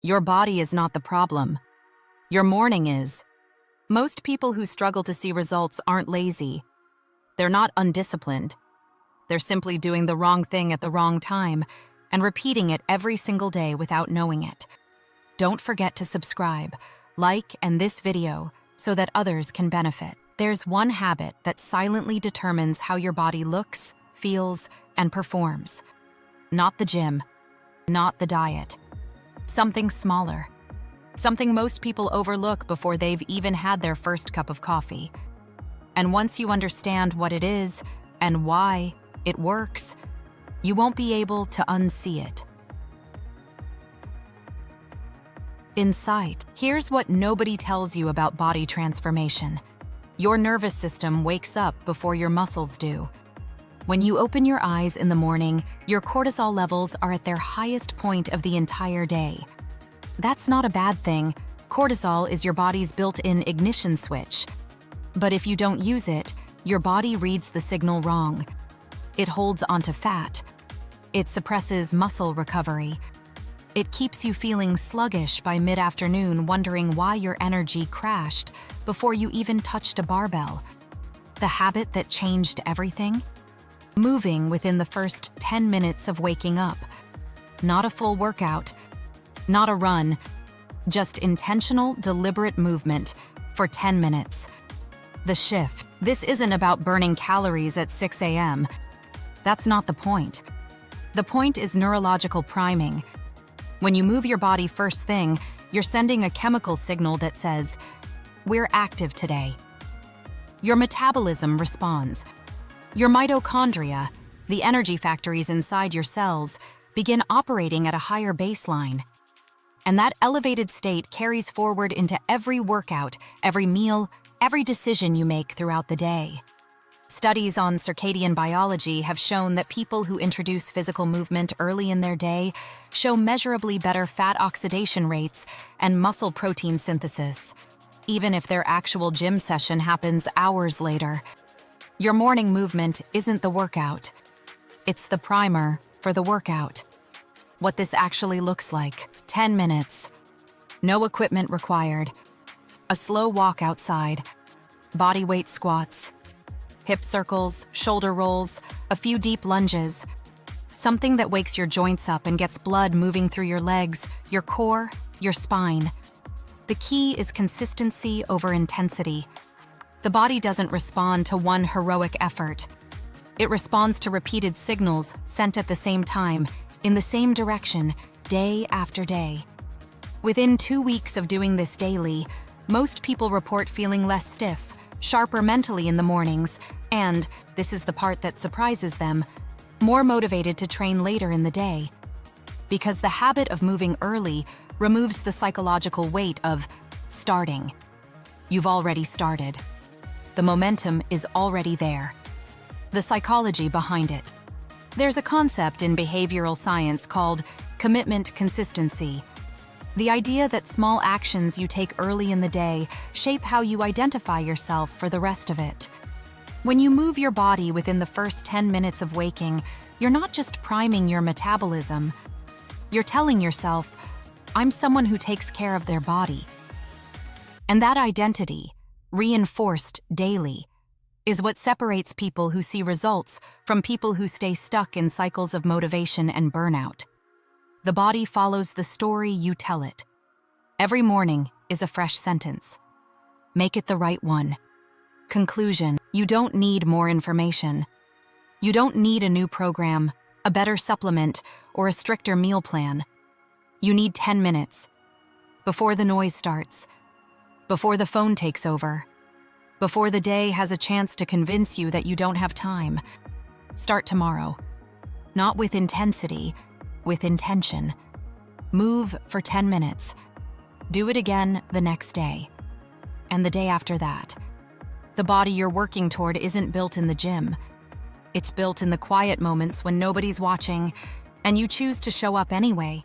Your body is not the problem. Your morning is. Most people who struggle to see results aren't lazy. They're not undisciplined. They're simply doing the wrong thing at the wrong time and repeating it every single day without knowing it. Don't forget to subscribe, like, and this video so that others can benefit. There's one habit that silently determines how your body looks, feels, and performs. Not the gym, not the diet. Something smaller. Something most people overlook before they've even had their first cup of coffee. And once you understand what it is and why it works, you won't be able to unsee it. Insight. Here's what nobody tells you about body transformation. Your nervous system wakes up before your muscles do. When you open your eyes in the morning, your cortisol levels are at their highest point of the entire day. That's not a bad thing. Cortisol is your body's built-in ignition switch. But if you don't use it, your body reads the signal wrong. It holds onto fat. It suppresses muscle recovery. It keeps you feeling sluggish by mid-afternoon, wondering why your energy crashed before you even touched a barbell. The habit that changed everything? Moving within the first 10 minutes of waking up. Not a full workout, not a run, just intentional, deliberate movement for 10 minutes. The shift. This isn't about burning calories at 6 a.m. That's not the point. The point is neurological priming. When you move your body first thing, you're sending a chemical signal that says, "We're active today." Your metabolism responds. Your mitochondria, the energy factories inside your cells, begin operating at a higher baseline. And that elevated state carries forward into every workout, every meal, every decision you make throughout the day. Studies on circadian biology have shown that people who introduce physical movement early in their day show measurably better fat oxidation rates and muscle protein synthesis, even if their actual gym session happens hours later. Your morning movement isn't the workout. It's the primer for the workout. What this actually looks like: 10 minutes. No equipment required. A slow walk outside. Body weight squats. Hip circles, shoulder rolls, a few deep lunges. Something that wakes your joints up and gets blood moving through your legs, your core, your spine. The key is consistency over intensity. The body doesn't respond to one heroic effort. It responds to repeated signals sent at the same time, in the same direction, day after day. Within 2 weeks of doing this daily, most people report feeling less stiff, sharper mentally in the mornings, and, this is the part that surprises them, more motivated to train later in the day. Because the habit of moving early removes the psychological weight of starting. You've already started. The momentum is already there. The psychology behind it. There's a concept in behavioral science called commitment consistency. The idea that small actions you take early in the day shape how you identify yourself for the rest of it. When you move your body within the first 10 minutes of waking, you're not just priming your metabolism. You're telling yourself, "I'm someone who takes care of their body." And that identity, reinforced daily, is what separates people who see results from people who stay stuck in cycles of motivation and burnout. The body follows the story you tell it. Every morning is a fresh sentence. Make it the right one. Conclusion: you don't need more information. You don't need a new program, a better supplement, or a stricter meal plan. You need 10 minutes. Before the noise starts. Before the phone takes over. Before the day has a chance to convince you that you don't have time. Start tomorrow. Not with intensity, with intention. Move for 10 minutes. Do it again the next day. And the day after that. The body you're working toward isn't built in the gym. It's built in the quiet moments when nobody's watching, and you choose to show up anyway.